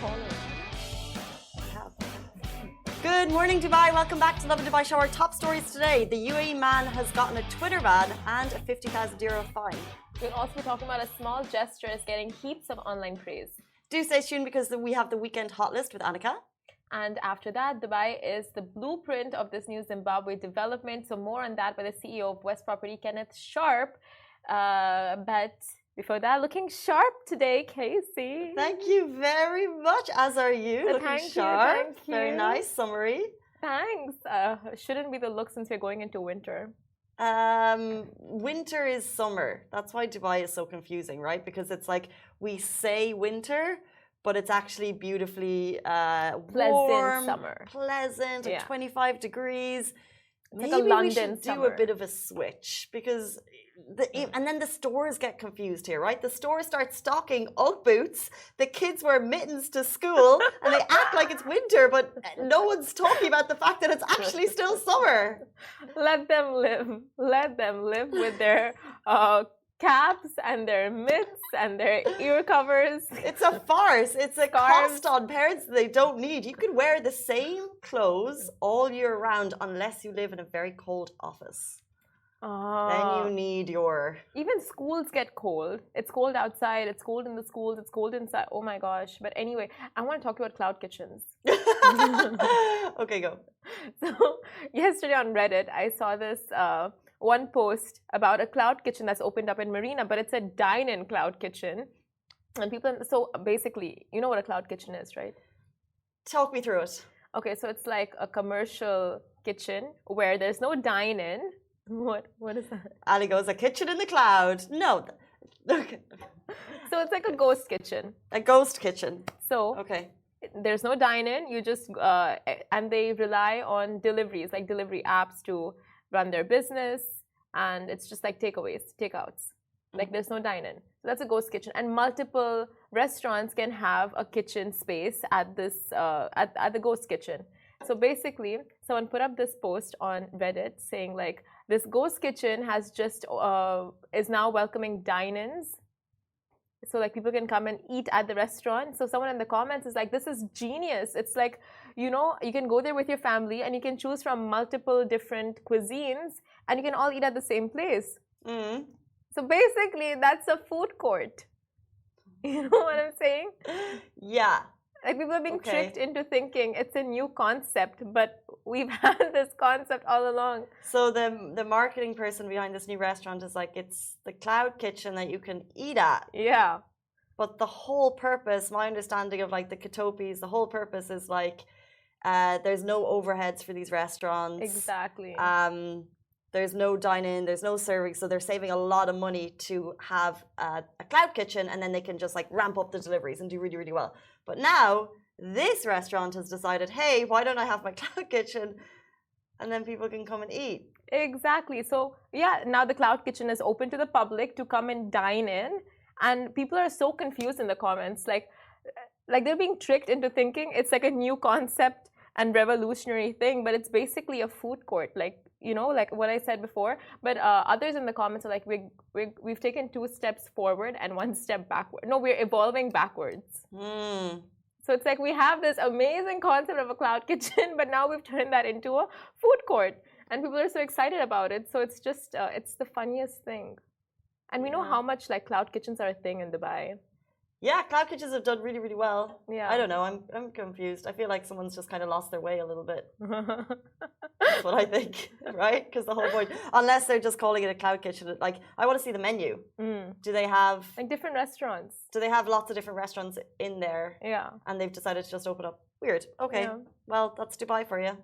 calling. I have. Good morning, Dubai. Welcome back to Lovin Dubai Show. Our top stories today. The UAE man has gotten a Twitter ban and a €50,000 fine. We'll also be talking about a small gesture is getting heaps of online praise. Do stay tuned because we have the weekend hot list with Annika. And after that, Dubai is the blueprint of this new Zimbabwe development. So more on that by the CEO of West Property, Kenneth Sharp. But before that, looking sharp today, Casey. Thank you very much, as are you. Looking sharp. Thank you. Very nice summary. Thanks. Shouldn't be the look since we're going into winter. Winter is summer. That's why Dubai is so confusing, right? Because it's like we say winter, but it's actually beautifully Pleasant warm, summer. pleasant, Yeah. at 25 degrees. Like Maybe a London we should summer. do a bit of a switch because and then the stores get confused here, right? The stores start stocking Ugg boots. The kids wear mittens to school and they act like it's winter, but no one's talking about the fact that it's actually still summer. Let them live. Let them live with their caps and their mitts and their ear covers. It's a farce. It's a Scarves. cost on parents that they don't need. You could wear the same clothes all year round unless you live in a very cold office. Then you need your... Even schools get cold. It's cold outside. It's cold in the schools. It's cold inside. Oh my gosh. But anyway, I want to talk about cloud kitchens. Okay, go. So yesterday on Reddit, I saw this one post about a cloud kitchen that's opened up in Marina, but it's a dine-in cloud kitchen. And people, so basically, you know what a cloud kitchen is, right? Talk me through it. Okay, so it's like a commercial kitchen where there's no dine-in. What is that? Ali goes, a kitchen in the cloud. No. Okay. So it's like a ghost kitchen. A ghost kitchen. So Okay. there's no dine-in. You just and they rely on deliveries, like delivery apps to run their business, and it's just like takeaways, takeouts. Like there's no dine-in. So that's a ghost kitchen, and multiple restaurants can have a kitchen space at this at the ghost kitchen. So basically, someone put up this post on Reddit saying like this ghost kitchen has just is now welcoming dine-ins. So like people can come and eat at the restaurant. So someone in the comments is like, this is genius. It's like, you know, you can go there with your family and you can choose from multiple different cuisines and you can all eat at the same place. Mm. So basically that's a food court. You know what I'm saying? Yeah. Like people are being Okay. tricked into thinking it's a new concept, but we've had this concept all along. So the marketing person behind this new restaurant is like, it's the cloud kitchen that you can eat at. Yeah. But the whole purpose, my understanding of like the Katopis, the whole purpose is like there's no overheads for these restaurants. Exactly. There's no dine-in, there's no serving, so they're saving a lot of money to have a cloud kitchen, and then they can just like ramp up the deliveries and do really, really well. But now this restaurant has decided, hey, why don't I have my cloud kitchen, and then people can come and eat. Exactly. So yeah, now the cloud kitchen is open to the public to come and dine in, and people are so confused in the comments, like they're being tricked into thinking it's like a new concept and revolutionary thing, but it's basically a food court, like, you know, like what I said before. But others in the comments are like, we've taken 2 steps forward and 1 step backward. No, we're evolving backwards. So it's like we have this amazing concept of a cloud kitchen, but now we've turned that into a food court, and people are so excited about it. So it's just it's the funniest thing, and we know how much like cloud kitchens are a thing in Dubai. Yeah, cloud kitchens have done really, really well. Yeah. I don't know. I'm confused. I feel like someone's just kind of lost their way a little bit. That's what I think, right? Because the whole point, unless they're just calling it a cloud kitchen, like I want to see the menu. Do they have Like different restaurants? Do they have lots of different restaurants in there? Yeah. And they've decided to just open up. Weird. Okay. Yeah. Well, that's Dubai for you.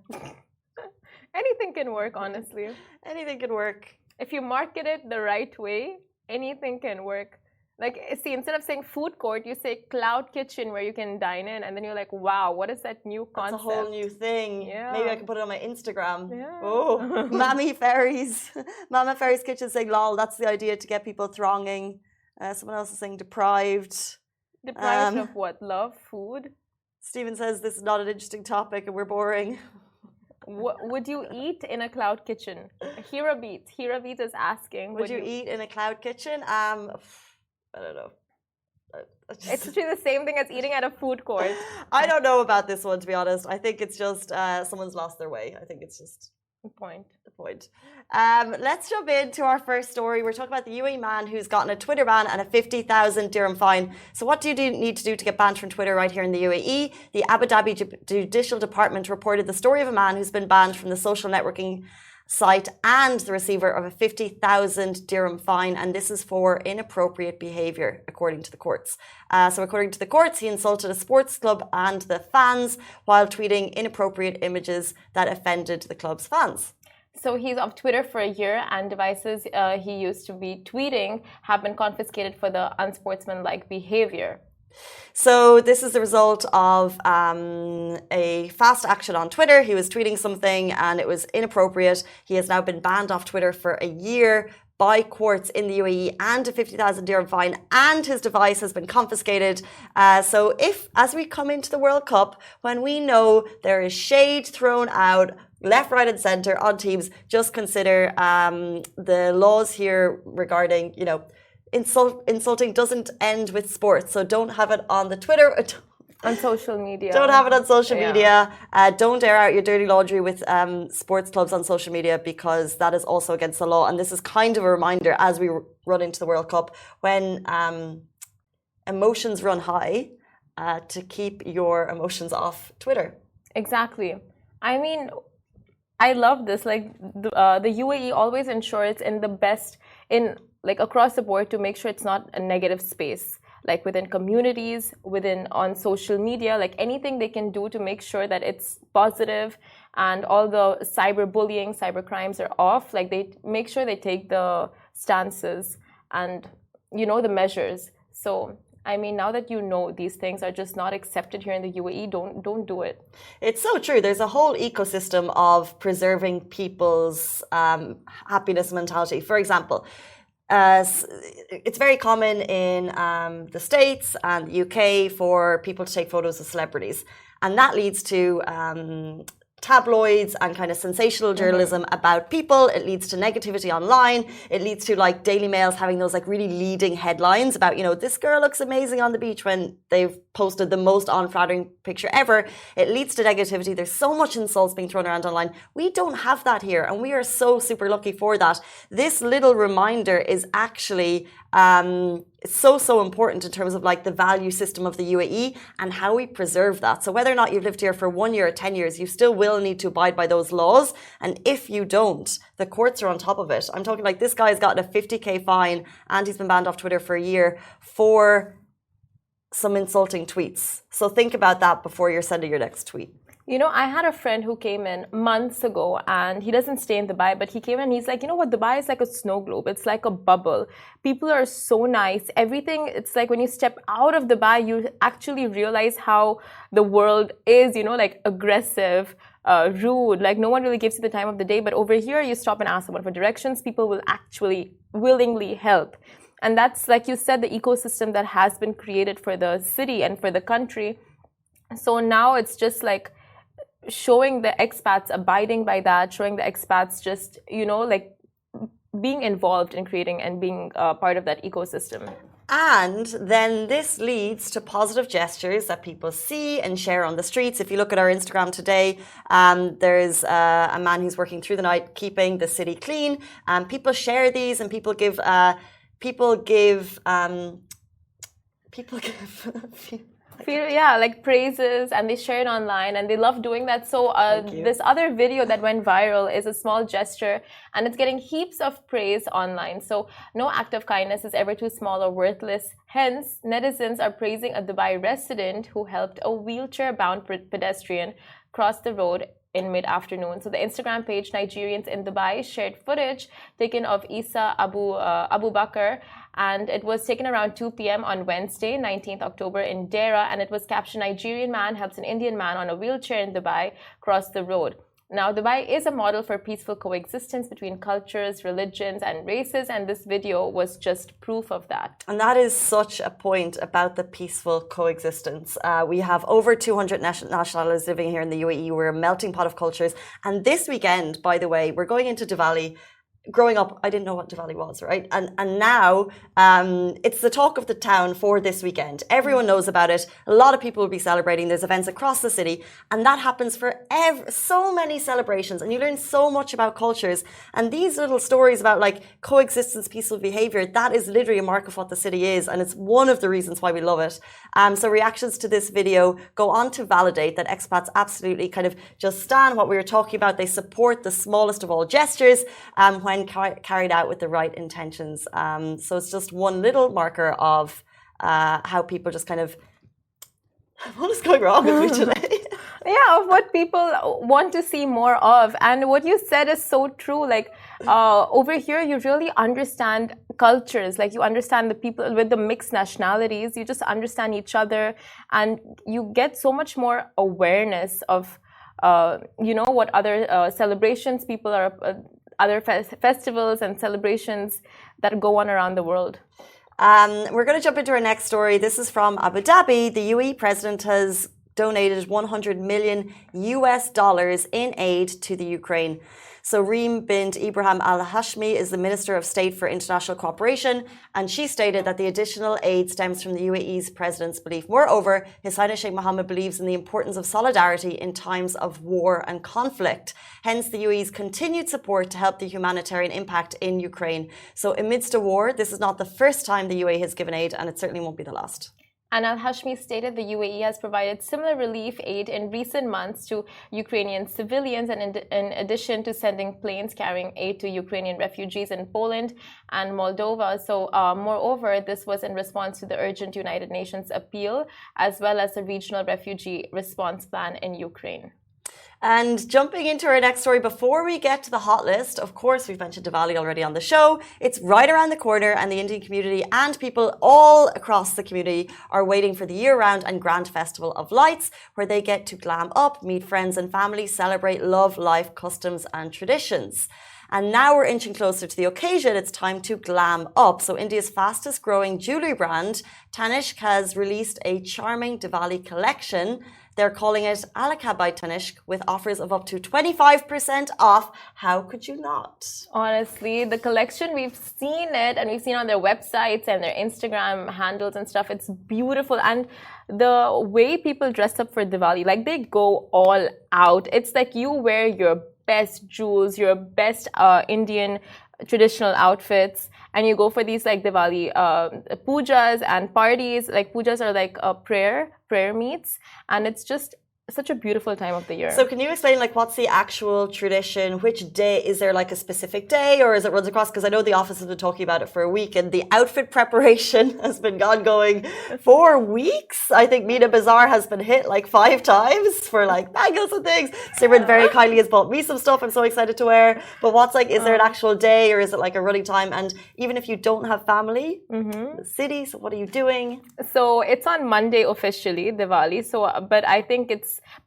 Anything can work, honestly. Anything can work. If you market it the right way, anything can work. Like, see, instead of saying food court, you say cloud kitchen where you can dine in, and then you're like, wow, what is that new concept? That's a whole new thing. Yeah. Maybe I can put it on my Instagram. Yeah. Oh, Mammy Ferries. Mama Ferries Kitchen saying, lol, that's the idea to get people thronging. Someone else is saying deprived. Deprived of what? Love? Food? Stephen says this is not an interesting topic and we're boring. Would you eat in a cloud kitchen? Hira Beat is asking. Would you eat in a cloud kitchen? I don't know. It's literally the same thing as eating at a food court. I don't know about this one, to be honest. I think it's just someone's lost their way. I think it's just The point. the point. Let's jump into our first story. We're talking about the UAE man who's gotten a Twitter ban and a 50,000 dirham fine. So what do you need to do to get banned from Twitter right here in the UAE? The Abu Dhabi Judicial Department reported the story of a man who's been banned from the social networking site and the receiver of a 50,000 dirham fine, and this is for inappropriate behavior, according to the courts. So according to the courts, he insulted a sports club and the fans while tweeting inappropriate images that offended the club's fans. So he's off Twitter for a year, and devices he used to be tweeting have been confiscated for the unsportsmanlike behavior. So this is the result of a fast action on Twitter. He was tweeting something and it was inappropriate. He has now been banned off Twitter for a year by courts in the UAE, and a 50,000 dirham fine, and his device has been confiscated. So if, as we come into the World Cup, when we know there is shade thrown out left, right and centre on teams, just consider the laws here regarding, you know, insulting doesn't end with sports, so don't have it on the Twitter. On social media. Don't have it on social media. Don't air out your dirty laundry with sports clubs on social media, because that is also against the law. And this is kind of a reminder as we run into the World Cup, when emotions run high, to keep your emotions off Twitter. Exactly. I mean, I love this. Like the UAE always ensures in the best in like across the board to make sure it's not a negative space, like within communities, within on social media, like anything they can do to make sure that it's positive and all the cyberbullying, cyber crimes are off. Like they make sure they take the stances and, you know, the measures. So I mean, now that you know these things are just not accepted here in the UAE, don't do it. It's so true. There's a whole ecosystem of preserving people's happiness mentality. For example, it's very common in the States and the UK for people to take photos of celebrities, and that leads to tabloids and kind of sensational journalism about people. It leads to negativity online. It leads to like Daily Mails having those like really leading headlines about, you know, this girl looks amazing on the beach when they've posted the most unflattering picture ever. It leads to negativity. There's so much insults being thrown around online. We don't have that here, and we are so super lucky for that. This little reminder is actually so important in terms of like the value system of the UAE and how we preserve that. So whether or not you've lived here for 1 year or 10 years, you still will need to abide by those laws. And if you don't, the courts are on top of it. I'm talking like this guy's gotten a 50k fine and he's been banned off Twitter for a year for some insulting tweets. So think about that before you're sending your next tweet. You know, I had a friend who came in months ago, and he doesn't stay in Dubai, but he came in and he's like, you know what, Dubai is like a snow globe. It's like a bubble. People are so nice. Everything, it's like when you step out of Dubai, you actually realize how the world is, you know, like aggressive, rude. Like no one really gives you the time of the day. But over here, you stop and ask someone for directions. People will actually willingly help. And that's, like you said, the ecosystem that has been created for the city and for the country. So now it's just like showing the expats abiding by that, showing the expats just, you know, like being involved in creating and being part of that ecosystem. And then this leads to positive gestures that people see and share on the streets. If you look at our Instagram today, there's a man who's working through the night keeping the city clean. People share these, and people give like praises, and they share it online, and they love doing that. So this other video that went viral is a small gesture, and it's getting heaps of praise online. So no act of kindness is ever too small or worthless. Hence, netizens are praising a Dubai resident who helped a wheelchair-bound pedestrian cross the road in mid-afternoon. So the Instagram page Nigerians in Dubai shared footage taken of Isa Abu Bakr, and it was taken around 2 p.m. on Wednesday, 19th October in Dera, and it was captioned, Nigerian man helps an Indian man on a wheelchair in Dubai cross the road. Now, Dubai is a model for peaceful coexistence between cultures, religions, and races, and this video was just proof of that. And that is such a point about the peaceful coexistence. We have over 200 nationalities living here in the UAE. We're a melting pot of cultures. And this weekend, by the way, we're going into Diwali. growing up, I didn't know what Diwali was, right? And now it's the talk of the town for this weekend. Everyone knows about it. A lot of people will be celebrating. There's events across the city, and that happens for so many celebrations. And you learn so much about cultures. And these little stories about like coexistence, peaceful behavior, that is literally a mark of what the city is, and it's one of the reasons why we love it. So reactions to this video go on to validate that expats absolutely kind of just stand what we were talking about. They support the smallest of all gestures when carried out with the right intentions. So it's just one little marker of how people just kind of what is going wrong with me today? Yeah, of what people want to see more of. And what you said is so true. Like over here, you really understand cultures. Like you understand the people with the mixed nationalities. You just understand each other, and you get so much more awareness of, what other celebrations people are, other festivals and celebrations that go on around the world. We're going to jump into our next story. This is from Abu Dhabi. The UAE president has donated $100 million in aid to the Ukraine. So Reem bint Ibrahim al-Hashmi is the Minister of State for International Cooperation, and she stated that the additional aid stems from the UAE's president's belief. Moreover, His Highness Sheikh Mohammed believes in the importance of solidarity in times of war and conflict. Hence, the UAE's continued support to help the humanitarian impact in Ukraine. So amidst a war, this is not the first time the UAE has given aid, and it certainly won't be the last. And al-Hashmi stated the UAE has provided similar relief aid in recent months to Ukrainian civilians, and in addition to sending planes carrying aid to Ukrainian refugees in Poland and Moldova. So, moreover, this was in response to the urgent United Nations appeal, as well as the regional refugee response plan in Ukraine. And jumping into our next story, before we get to the hot list, of course, we've mentioned Diwali already on the show. It's right around the corner, and the Indian community and people all across the community are waiting for the year-round and grand festival of lights, where they get to glam up, meet friends and family, celebrate love, life, customs and traditions. And now we're inching closer to the occasion. It's time to glam up. So India's fastest growing jewelry brand, Tanishq, has released a charming Diwali collection. They're calling it Alaka by Tanishq, with offers of up to 25% off. How could you not? Honestly, the collection, we've seen it, and we've seen on their websites and their Instagram handles and stuff. It's beautiful. And the way people dress up for Diwali, like they go all out. It's like you wear your best jewels, your best Indian traditional outfits, and you go for these like Diwali pujas and parties. Like pujas are like a prayer meets, and it's just such a beautiful time of the year. So can you explain like what's the actual tradition? Which day? Is there like a specific day, or is it runs across? Because I know the office has been talking about it for a week, and the outfit preparation has been ongoing for weeks. I think Mina Bazaar has been hit like 5 times for like bangles and things. Simran very kindly has bought me some stuff I'm so excited to wear. But what's like, is there an actual day, or is it like a running time? And even if you don't have family in the city, so what are you doing? So it's on Monday officially, Diwali. So, but I think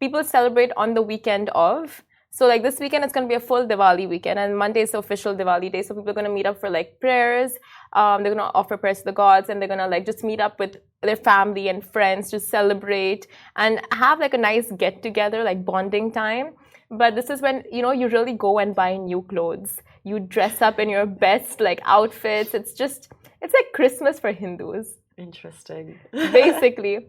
people celebrate on the weekend of. So like this weekend, it's going to be a full Diwali weekend, and Monday is the official Diwali day. So people are going to meet up for like prayers. They're going to offer prayers to the gods, and they're going to like just meet up with their family and friends to celebrate and have like a nice get together, like bonding time. But this is when, you really go and buy new clothes. You dress up in your best like outfits. It's like Christmas for Hindus. Interesting. Basically.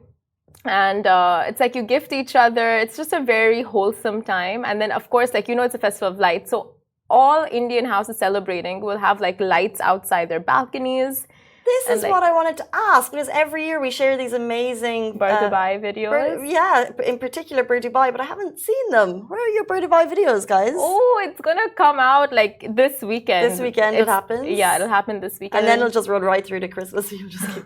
And it's like you gift each other. It's just a very wholesome time. And then, of course, like, it's a festival of lights. So all Indian houses celebrating will have like lights outside their balconies. This is what I wanted to ask, because every year we share these amazing Bird Dubai videos. In particular Bird Dubai, but I haven't seen them. Where are your Bird Dubai videos, guys? Oh, it's gonna come out like this weekend. This weekend it happens? Yeah, it'll happen this weekend. And then it'll just run right through to Christmas. You just keep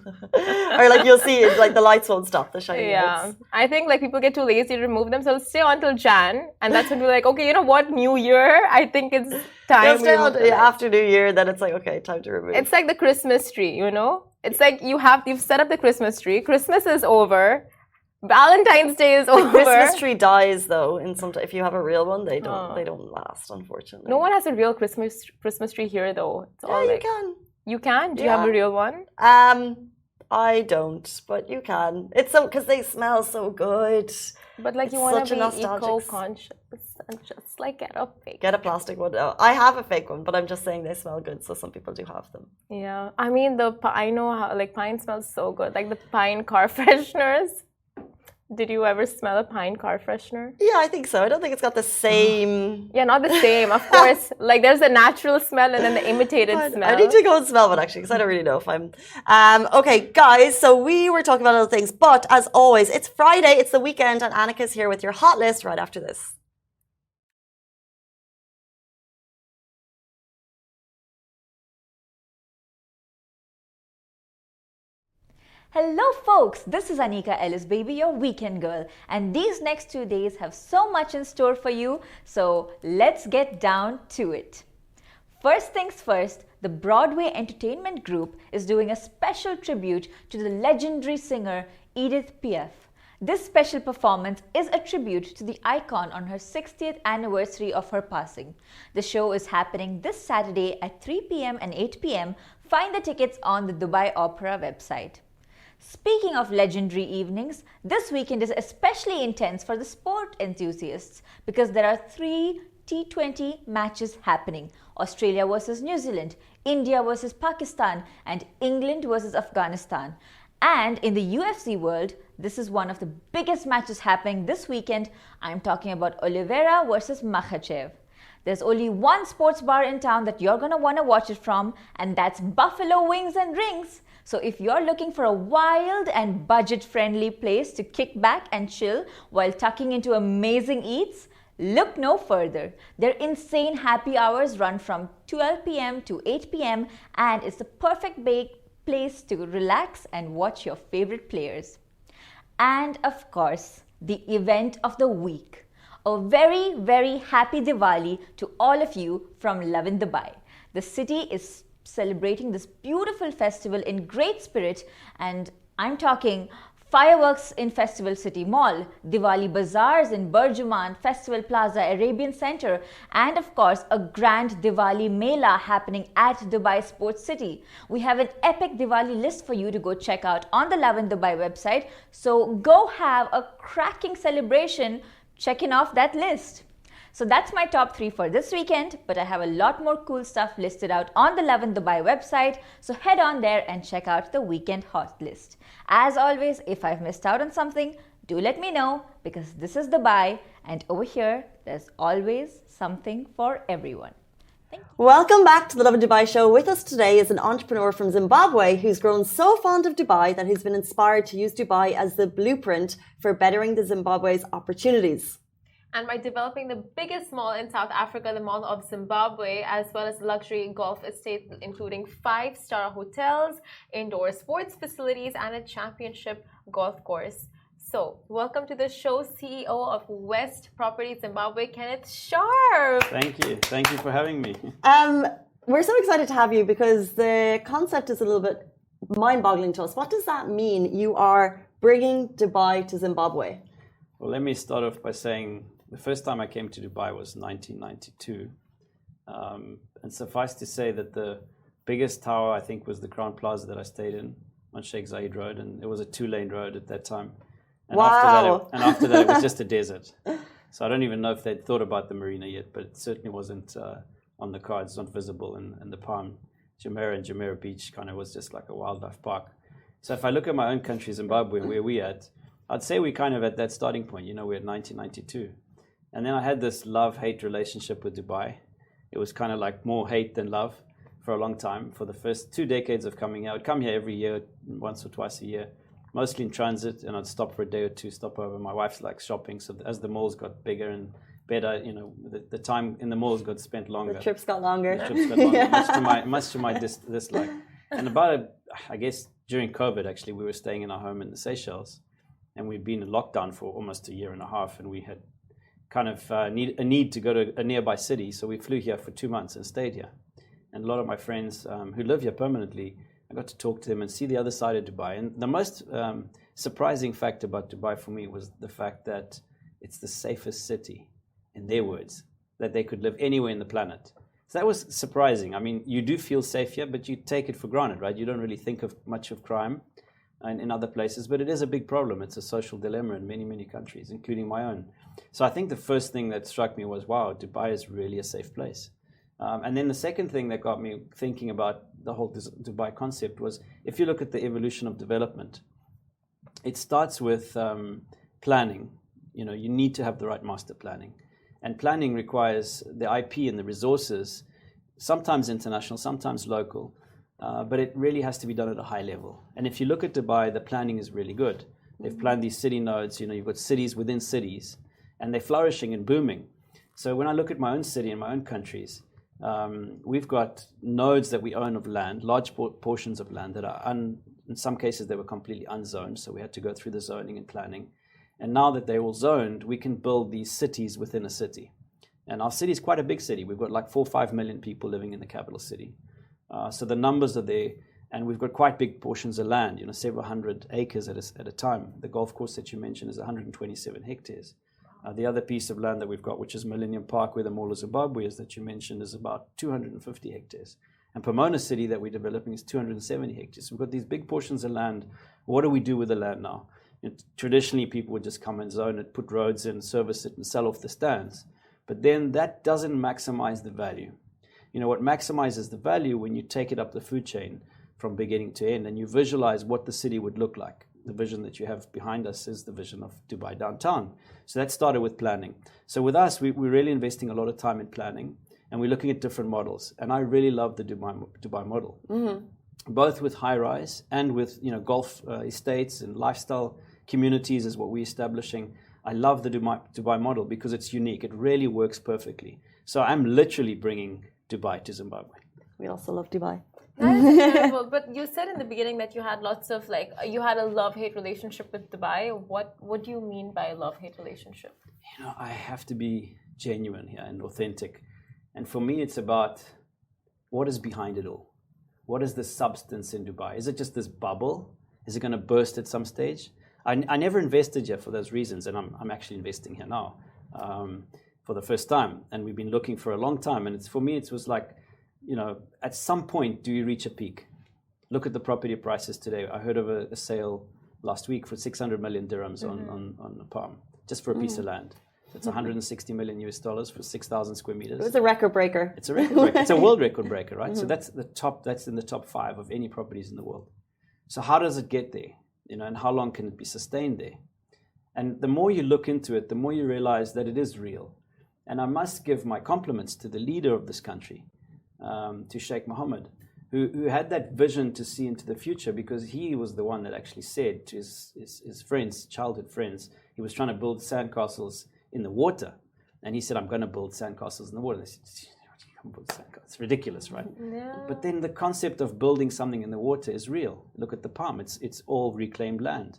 or like you'll see it, like the lights won't stop, the shining lights. I think like people get too lazy to remove them, so it'll stay on until Jan, and that's when we're like, okay, you know what, New Year, I think it's time. They'll stay on after New Year, then it's like, okay, time to remove. It's like the Christmas tree, It's like you've set up the Christmas tree. Christmas is over. Valentine's Day is over. The Christmas tree dies though. If you have a real one, they don't last, unfortunately. No one has a real Christmas tree here though. It's all you like, can. You can? Do you have a real one? I don't, but you can. It's so because they smell so good. But like you want to be eco-conscious. and just like get a fake. Get a plastic one. Oh, I have a fake one, but I'm just saying they smell good, so some people do have them. Yeah, I mean I know how like pine smells so good, like the pine car fresheners. Did you ever smell a pine car freshener? Yeah, I think so. I don't think it's got the same. Yeah, not the same, of course. Like there's a natural smell and then the imitated smell. I need to go and smell one actually, because I don't really know if I'm. Okay, guys. So we were talking about other things, but as always, it's Friday, it's the weekend, and Annika's here with your hot list right after this. Hello folks, this is Anika Ellis Baby, your weekend girl, and these next 2 days have so much in store for you, so let's get down to it. First things first, the Broadway Entertainment Group is doing a special tribute to the legendary singer Edith Piaf. This special performance is a tribute to the icon on her 60th anniversary of her passing. The show is happening this Saturday at 3 p.m. and 8 p.m. Find the tickets on the Dubai Opera website. Speaking of legendary evenings, this weekend is especially intense for the sport enthusiasts because there are 3 T20 matches happening: Australia versus New Zealand, India versus Pakistan, and England versus Afghanistan. And in the UFC world, this is one of the biggest matches happening this weekend. I'm talking about Oliveira versus Makhachev. There's only one sports bar in town that you're going to want to watch it from, and that's Buffalo Wings and Rings. So if you're looking for a wild and budget-friendly place to kick back and chill while tucking into amazing eats, look no further. Their insane happy hours run from 12 p.m. to 8 p.m. and it's the perfect place to relax and watch your favorite players. And of course, the event of the week. A very, very happy Diwali to all of you from Lovin Dubai. The city is celebrating this beautiful festival in great spirit, and I'm talking fireworks in Festival City Mall, Diwali bazaars in Burjuman, Festival Plaza, Arabian Center, and of course a grand Diwali Mela happening at Dubai Sports City. We have an epic Diwali list for you to go check out on the Lovin Dubai website, so go have a cracking celebration checking off that list. So that's my top 3 for this weekend, but I have a lot more cool stuff listed out on the Lovin Dubai website, so head on there and check out the weekend hot list. As always, if I've missed out on something, do let me know, because this is Dubai, and over here, there's always something for everyone. Welcome back to the Lovin Dubai show. With us today is an entrepreneur from Zimbabwe who's grown so fond of Dubai that he's been inspired to use Dubai as the blueprint for bettering the Zimbabwe's opportunities. And by developing the biggest mall in South Africa, the Mall of Zimbabwe, as well as luxury golf estate, including 5-star hotels, indoor sports facilities, and a championship golf course. So, welcome to the show, CEO of West Property Zimbabwe, Kenneth Sharp. Thank you. Thank you for having me. We're so excited to have you because the concept is a little bit mind-boggling to us. What does that mean? You are bringing Dubai to Zimbabwe. Well, let me start off by saying the first time I came to Dubai was 1992. And suffice to say that the biggest tower, I think, was the Crown Plaza that I stayed in on Sheikh Zayed Road. And it was a 2-lane road at that time. And Wow. After that, it was just a desert. So I don't even know if they'd thought about the marina yet, but it certainly wasn't on the cards, not visible. And the Palm Jumeirah and Jumeirah Beach kind of was just like a wildlife park. So if I look at my own country, Zimbabwe, where we at, I'd say we're kind of at that starting point. You know, we're at 1992. And then I had this love-hate relationship with Dubai. It was kind of like more hate than love for a long time. For the first 2 decades of coming here, I would come here every year, once or twice a year, mostly in transit, and I'd stop for a day or two, stop over. My wife's like shopping, so as the malls got bigger and better, you know, the time in the malls got spent longer. The trips got longer. The trips got longer, yeah. much to my dislike. And I guess during COVID, actually, we were staying in our home in the Seychelles, and we'd been in lockdown for almost 1.5 years, and we had kind of a need to go to a nearby city, so we flew here for 2 months and stayed here. And a lot of my friends who live here permanently, I got to talk to them and see the other side of Dubai. And the most surprising fact about Dubai for me was the fact that it's the safest city, in their words, that they could live anywhere in the planet. So that was surprising. I mean, you do feel safe here, but you take it for granted, right? You don't really think of much of crime. and in other places, but it is a big problem. It's a social dilemma in many, many countries, including my own. So I think the first thing that struck me was, wow, Dubai is really a safe place. And then the second thing that got me thinking about the whole Dubai concept was, if you look at the evolution of development, it starts with planning. You need to have the right master planning. And planning requires the IP and the resources, sometimes international, sometimes local, but it really has to be done at a high level. And if you look at Dubai, the planning is really good. They've planned these city nodes, you've got cities within cities, and they're flourishing and booming. So when I look at my own city and my own countries, we've got nodes that we own of land, large portions of land that are, in some cases, they were completely unzoned, so we had to go through the zoning and planning. And now that they're all zoned, we can build these cities within a city. And our city is quite a big city. We've got like 4 or 5 million people living in the capital city. So the numbers are there, and we've got quite big portions of land, several hundred acres at a time. The golf course that you mentioned is 127 hectares. The other piece of land that we've got, which is Millennium Park, where the Mall of Zimbabwe is, that you mentioned, is about 250 hectares. And Pomona City that we're developing is 270 hectares. So we've got these big portions of land. What do we do with the land now? Traditionally, people would just come and zone it, put roads in, service it, and sell off the stands. But then that doesn't maximize the value. What maximizes the value when you take it up the food chain from beginning to end and you visualize what the city would look like. The vision that you have behind us is the vision of Dubai downtown. So that started with planning. So with us, we're really investing a lot of time in planning, and we're looking at different models. And I really love the Dubai model, both with high-rise and with golf estates and lifestyle communities is what we're establishing. I love the Dubai model because it's unique. It really works perfectly. So I'm literally bringing Dubai to Zimbabwe. We also love Dubai. That is incredible. But you said in the beginning that you had lots of you had a love-hate relationship with Dubai. What do you mean by a love-hate relationship? I have to be genuine here and authentic. And for me, it's about what is behind it all. What is the substance in Dubai? Is it just this bubble? Is it going to burst at some stage? I never invested here for those reasons, and I'm actually investing here now for the first time. And we've been looking for a long time. And for me, it was like, at some point, do you reach a peak? Look at the property prices today. I heard of a sale last week for 600 million dirhams on the Palm, just for a piece of land. It's 160 million US dollars for 6,000 square meters. It was a record breaker. It's a record breaker. It's a world record breaker, right? So that's in the top 5 of any properties in the world. So how does it get there? And how long can it be sustained there? And the more you look into it, the more you realize that it is real. And I must give my compliments to the leader of this country, to Sheikh Mohammed, who had that vision to see into the future, because he was the one that actually said to his friends, childhood friends, he was trying to build sandcastles in the water. And he said, I'm going to build sandcastles in the water. And they said, it's ridiculous, right? Yeah. But then the concept of building something in the water is real. Look at the Palm. It's all reclaimed land.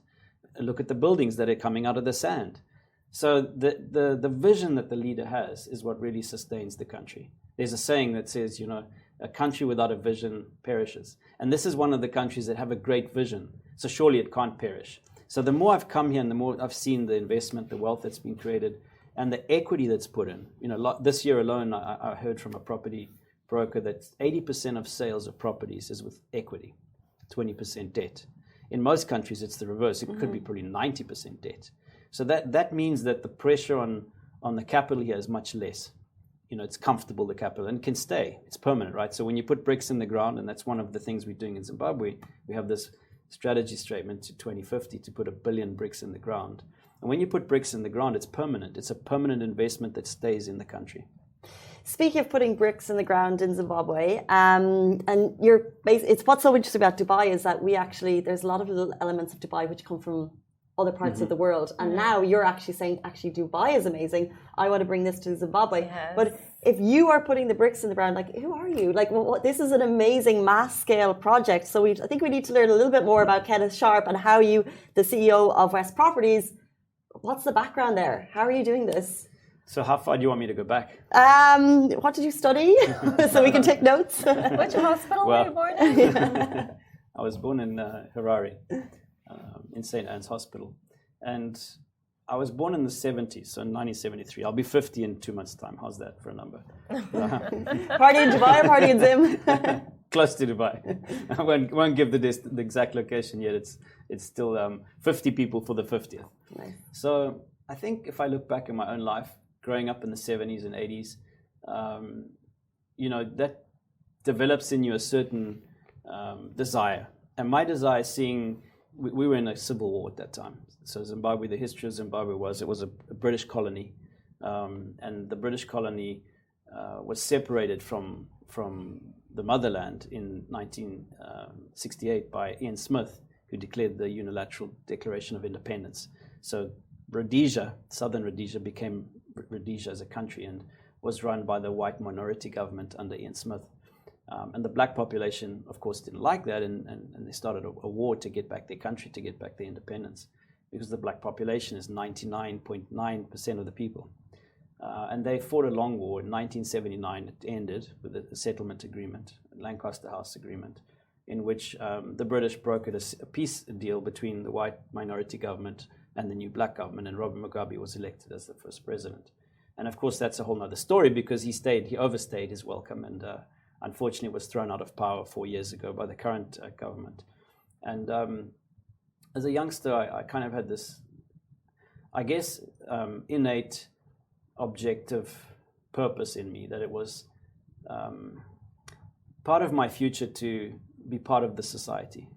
Look at the buildings that are coming out of the sand. So the vision that the leader has is what really sustains the country. There's a saying that says, a country without a vision perishes. And this is one of the countries that have a great vision. So surely it can't perish. So the more I've come here and the more I've seen the investment, the wealth that's been created, and the equity that's put in. This year alone, I heard from a property broker that 80% of sales of properties is with equity, 20% debt. In most countries, it's the reverse. It could be probably 90% debt. So that means that the pressure on the capital here is much less. It's comfortable, the capital, and can stay. It's permanent, right? So when you put bricks in the ground, and that's one of the things we're doing in Zimbabwe, we have this strategy statement to 2050 to put 1 billion bricks in the ground. And when you put bricks in the ground, it's permanent. It's a permanent investment that stays in the country. Speaking of putting bricks in the ground in Zimbabwe, and it's what's so interesting about Dubai is that there's a lot of little elements of Dubai which come from other parts of the world. And now you're actually saying, Dubai is amazing. I want to bring this to Zimbabwe. Yes. But if you are putting the bricks in the ground, who are you? This is an amazing mass scale project. So I think we need to learn a little bit more about Kenneth Sharp and how you, the CEO of West Properties, what's the background there? How are you doing this? So how far do you want me to go back? What did you study? So we can take notes. Which hospital were you born in? I was born in Harare, in St. Anne's Hospital. And I was born in the 70s, so in 1973. I'll be 50 in 2 months' time. How's that for a number? Party in Dubai or party in Zim? close to Dubai. I won't give the exact location yet. It's still 50 people for the 50th. Nice. So I think if I look back in my own life, growing up in the 70s and 80s, that develops in you a certain desire. And my desire, seeing we were in a civil war at that time. So Zimbabwe, the history of Zimbabwe was it was a British colony, and the British colony was separated from the motherland in 1968 by Ian Smith, who declared the unilateral Declaration of Independence. So Rhodesia, southern Rhodesia, became Rhodesia as a country and was run by the white minority government under Ian Smith. And the black population, of course, didn't like that, and they started a war to get back their country, to get back their independence, because the black population is 99.9% of the people. And they fought a long war. In 1979, it ended with a settlement agreement, a Lancaster House agreement, in which the British brokered a peace deal between the white minority government and the new black government, and Robert Mugabe was elected as the first president. And of course, that's a whole other story, because he overstayed his welcome, and unfortunately was thrown out of power 4 years ago by the current government. And as a youngster, I kind of had this, I guess, innate objective purpose in me, that it was part of my future to be part of the society.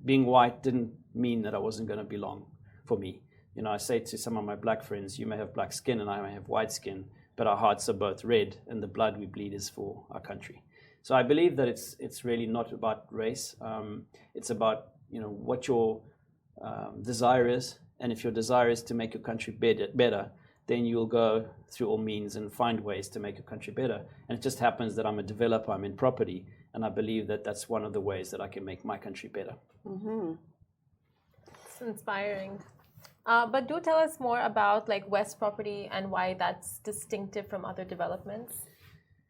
Being white didn't mean that I wasn't going to belong for me. I say to some of my black friends, you may have black skin and I may have white skin, but our hearts are both red, and the blood we bleed is for our country. So I believe that it's really not about race. It's about what your desire is, and if your desire is to make your country better, then you'll go through all means and find ways to make your country better. And it just happens that I'm a developer, I'm in property, and I believe that that's one of the ways that I can make my country better. Mm-hmm. It's inspiring. But do tell us more about West Property and why that's distinctive from other developments.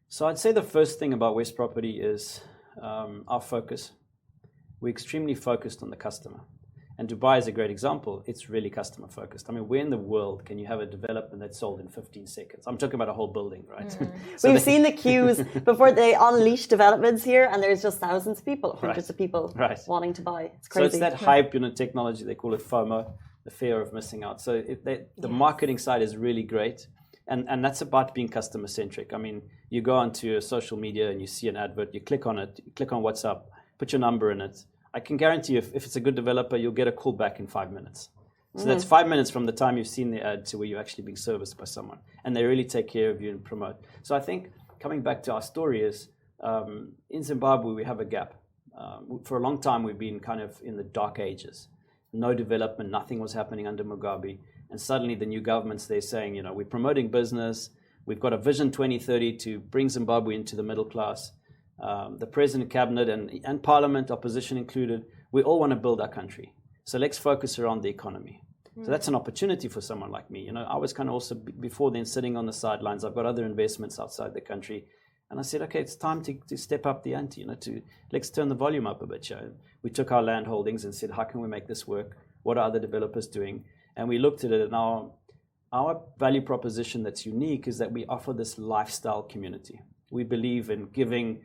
So I'd say the first thing about West Property is our focus. We're extremely focused on the customer. And Dubai is a great example. It's really customer focused. I mean, where in the world can you have a development that's sold in 15 seconds? I'm talking about a whole building, right? We've seen the queues before they unleash developments here, and there's just thousands of people, hundreds of people wanting to buy. It's crazy. So it's that hype, technology, they call it FOMO, the fear of missing out. So the marketing side is really great. And that's about being customer centric. I mean, you go onto social media and you see an advert, you click on it, you click on WhatsApp, put your number in it. I can guarantee you, if it's a good developer, you'll get a call back in 5 minutes. So that's 5 minutes from the time you've seen the ad to where you're actually being serviced by someone. And they really take care of you and promote. So I think coming back to our story is, in Zimbabwe, we have a gap. For a long time, we've been kind of in the dark ages. No development, nothing was happening under Mugabe. And suddenly the new government's there saying, we're promoting business. We've got a Vision 2030 to bring Zimbabwe into the middle class. The president, cabinet, and parliament, opposition included, we all want to build our country. So let's focus around the economy. So that's an opportunity for someone like me. I was kind of also before then sitting on the sidelines. I've got other investments outside the country. And I said, okay, it's time to step up the ante, let's turn the volume up a bit. We took our land holdings and said, how can we make this work? What are other developers doing? And we looked at it, and our value proposition that's unique is that we offer this lifestyle community. We believe in giving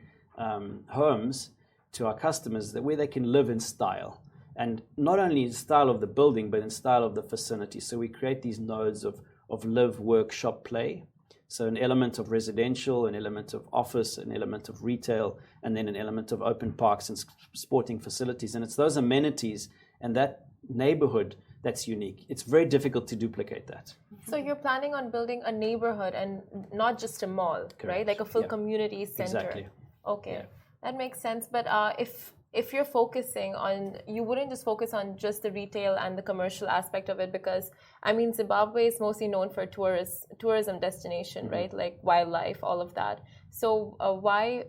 homes to our customers where they can live in style, and not only in style of the building, but in style of the vicinity. So we create these nodes of live, work, shop, play. So an element of residential, an element of office, an element of retail, and then an element of open parks and sporting facilities. And it's those amenities and that neighborhood that's unique. It's very difficult to duplicate that. So you're planning on building a neighborhood and not just a mall, right? Like a full community center. Exactly. Okay, that makes sense. But if you're focusing on, you wouldn't just focus on just the retail and the commercial aspect of it, because Zimbabwe is mostly known for tourism destination, right? Like wildlife, all of that. So why,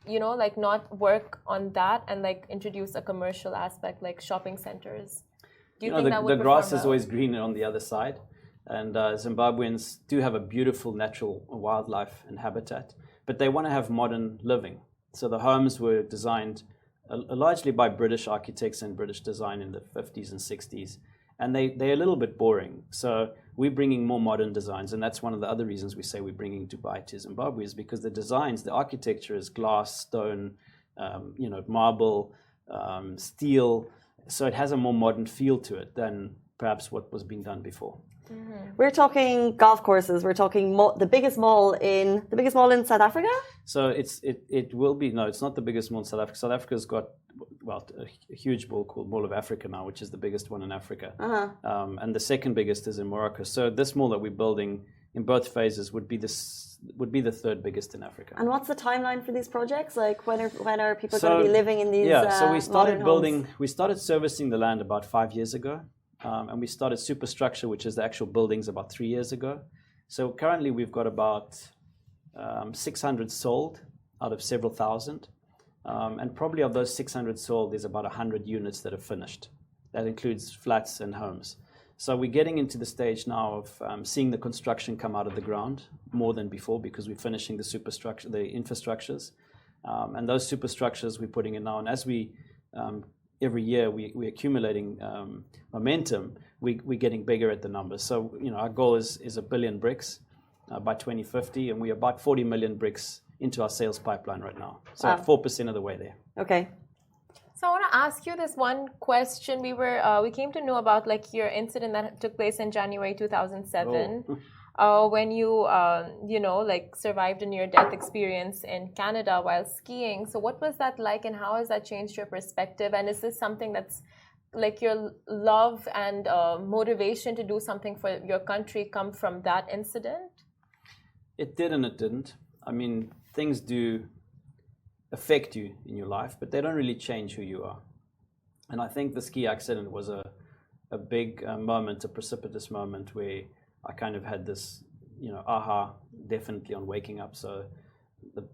not work on that and introduce a commercial aspect like shopping centers? Do you think that would the grass is always greener on the other side, and Zimbabweans do have a beautiful natural wildlife and habitat, but they want to have modern living. So the homes were designed largely by British architects and British design in the 50s and 60s, and they're a little bit boring. So we're bringing more modern designs, and that's one of the other reasons we say we're bringing Dubai to Zimbabwe, is because the designs, the architecture is glass, stone, marble, steel. So it has a more modern feel to it than perhaps what was being done before. We're talking golf courses. We're talking the biggest mall in South Africa. So it will be it's not the biggest mall in South Africa. South Africa's got a huge mall called Mall of Africa now, which is the biggest one in Africa, and the second biggest is in Morocco. So this mall that we're building in both phases would be the third biggest in Africa. And what's the timeline for these projects? Like when are people going to be living in these? So we started building. We started servicing the land about 5 years ago. And we started superstructure, which is the actual buildings, about 3 years ago. So currently we've got about 600 sold out of several thousand. And probably of those 600 sold, there's about 100 units that are finished. That includes flats and homes. So we're getting into the stage now of seeing the construction come out of the ground more than before, because we're finishing the superstructure, the infrastructures. And those superstructures we're putting in now. And as we every year we're accumulating momentum, we're getting bigger at the numbers. So our goal is 1 billion bricks by 2050, and we're about 40 million bricks into our sales pipeline right now. So 4% of the way there. Okay. So I want to ask you this one question. We came to know about your incident that took place in January 2007. When you survived a near-death experience in Canada while skiing. So what was that like, and how has that changed your perspective? And is this something that's your love and motivation to do something for your country come from that incident? It did and it didn't. I mean, things do affect you in your life, but they don't really change who you are. And I think the ski accident was a big moment, a precipitous moment where I kind of had this, aha, definitely on waking up. So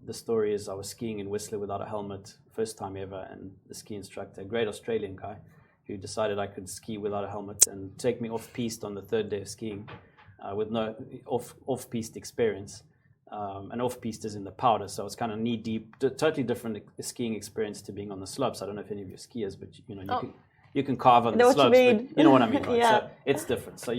the story is I was skiing in Whistler without a helmet, first time ever, and the ski instructor, a great Australian guy, who decided I could ski without a helmet and take me off-piste on the third day of skiing with no off-piste experience. And off-piste is in the powder, so it's kind of knee-deep, totally different skiing experience to being on the slopes. I don't know if any of you are skiers, but you can carve on the slopes, but you know what I mean, right? Yeah. So it's different. So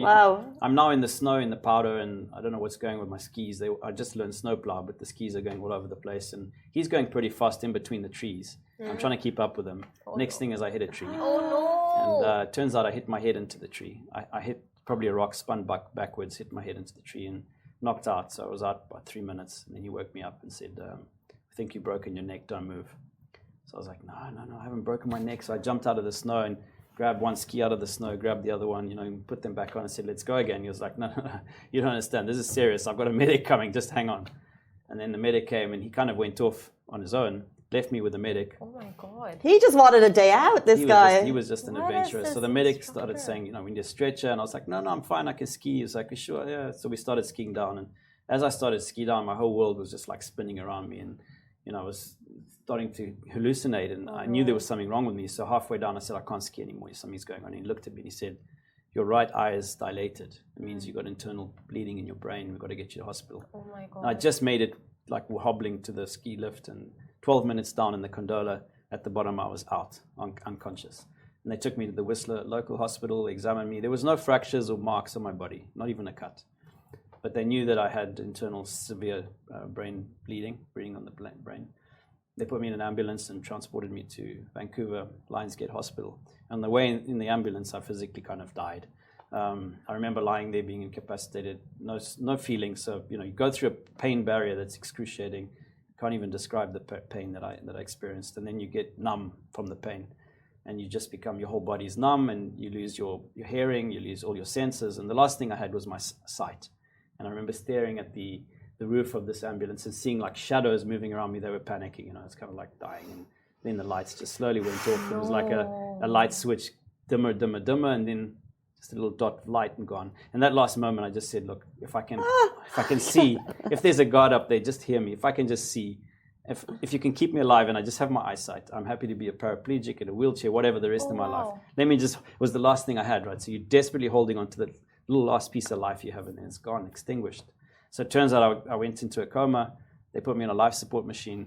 I'm now in the snow, in the powder, and I don't know what's going with my skis. I just learned snowplow, but the skis are going all over the place, and he's going pretty fast in between the trees. I'm trying to keep up with him. Next thing is I hit a tree. Oh no! And turns out I hit my head into the tree. I hit probably a rock, spun backwards, hit my head into the tree, and knocked out. So I was out about 3 minutes, and then he woke me up and said, I think you've broken your neck, don't move. So I was like, no, I haven't broken my neck. So I jumped out of the snow and grabbed one ski out of the snow, grabbed the other one, and put them back on and said, let's go again. He was like, no, you don't understand. This is serious. I've got a medic coming. Just hang on. And then the medic came, and he kind of went off on his own, left me with the medic. Oh my God. He just wanted a day out, this guy. He was just an adventurer. So the medic started saying, we need a stretcher. And I was like, no, I'm fine. I can ski. He was like, sure, yeah. So we started skiing down. And as I started ski down, my whole world was just like spinning around me. And, I was starting to hallucinate. And I knew there was something wrong with me. So halfway down, I said, I can't ski anymore. Something's going on. And he looked at me and he said, your right eye is dilated. It means you've got internal bleeding in your brain. We've got to get you to hospital. Oh my God. And I just made it like hobbling to the ski lift. And 12 minutes down in the gondola, at the bottom, I was out, unconscious. And they took me to the Whistler local hospital. They examined me. There was no fractures or marks on my body, not even a cut. But they knew that I had internal severe brain bleeding on the brain. They put me in an ambulance and transported me to Vancouver Lionsgate Hospital. On the way in the ambulance, I physically kind of died. I remember lying there being incapacitated, no feeling. So, you go through a pain barrier that's excruciating. Can't even describe the pain that I experienced. And then you get numb from the pain. And you just become, your whole body's numb, and you lose your hearing, you lose all your senses. And the last thing I had was my sight. And I remember staring at the roof of this ambulance and seeing like shadows moving around me. They were panicking, it's kind of like dying. And then the lights just slowly went off. It was like a light switch, dimmer, dimmer, dimmer, and then just a little dot of light and gone. And that last moment, I just said, look, if I can see, if there's a God up there, just hear me. If I can just see, if you can keep me alive and I just have my eyesight, I'm happy to be a paraplegic in a wheelchair, whatever the rest of my life. It was the last thing I had, right? So you're desperately holding on to the little last piece of life you have, and then it's gone, extinguished. So it turns out I went into a coma. They put me on a life support machine.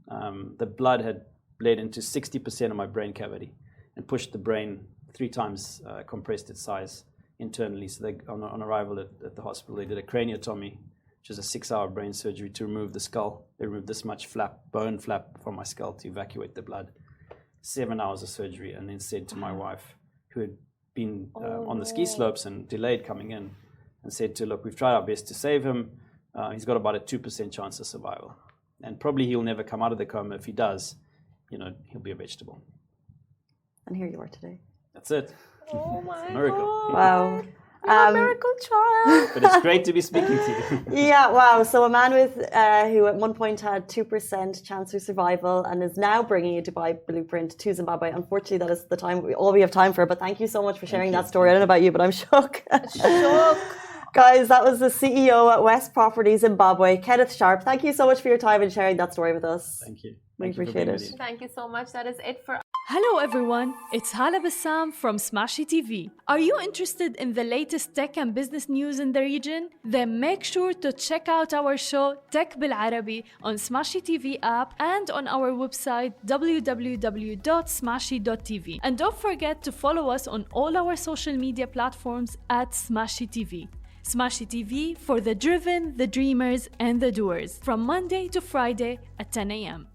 The blood had bled into 60% of my brain cavity and pushed the brain 3 times compressed its size internally. So they, on arrival at the hospital, they did a craniotomy, which is a 6-hour brain surgery to remove the skull. They removed this much bone flap from my skull to evacuate the blood. 7 hours of surgery, and then said to my wife, who had been on the ski slopes and delayed coming in, and said to her, look, we've tried our best to save him. He's got about a 2% chance of survival. And probably he'll never come out of the coma. If he does, he'll be a vegetable. And here you are today. That's it. Oh my Miracle. God. Wow. You're a miracle child. But it's great to be speaking to you. Yeah, wow. So a man with who at one point had 2% chance of survival and is now bringing a Dubai blueprint to Zimbabwe. Unfortunately, that is all we have time for. But thank you so much for sharing that story. I don't know about you, but I'm shook. Shook. Guys, that was the CEO at West Property Zimbabwe, Kenneth Sharp. Thank you so much for your time and sharing that story with us. Thank you. We Thank you for appreciate being it. with you. Thank you so much. That is it for Hello everyone, it's Hala Bassam from Smashy TV. Are you interested in the latest tech and business news in the region? Then make sure to check out our show Tech Bil Arabi on Smashy TV app and on our website www.smashy.tv. And don't forget to follow us on all our social media platforms at Smashy TV. Smashy TV for the driven, the dreamers, and the doers from Monday to Friday at 10 a.m.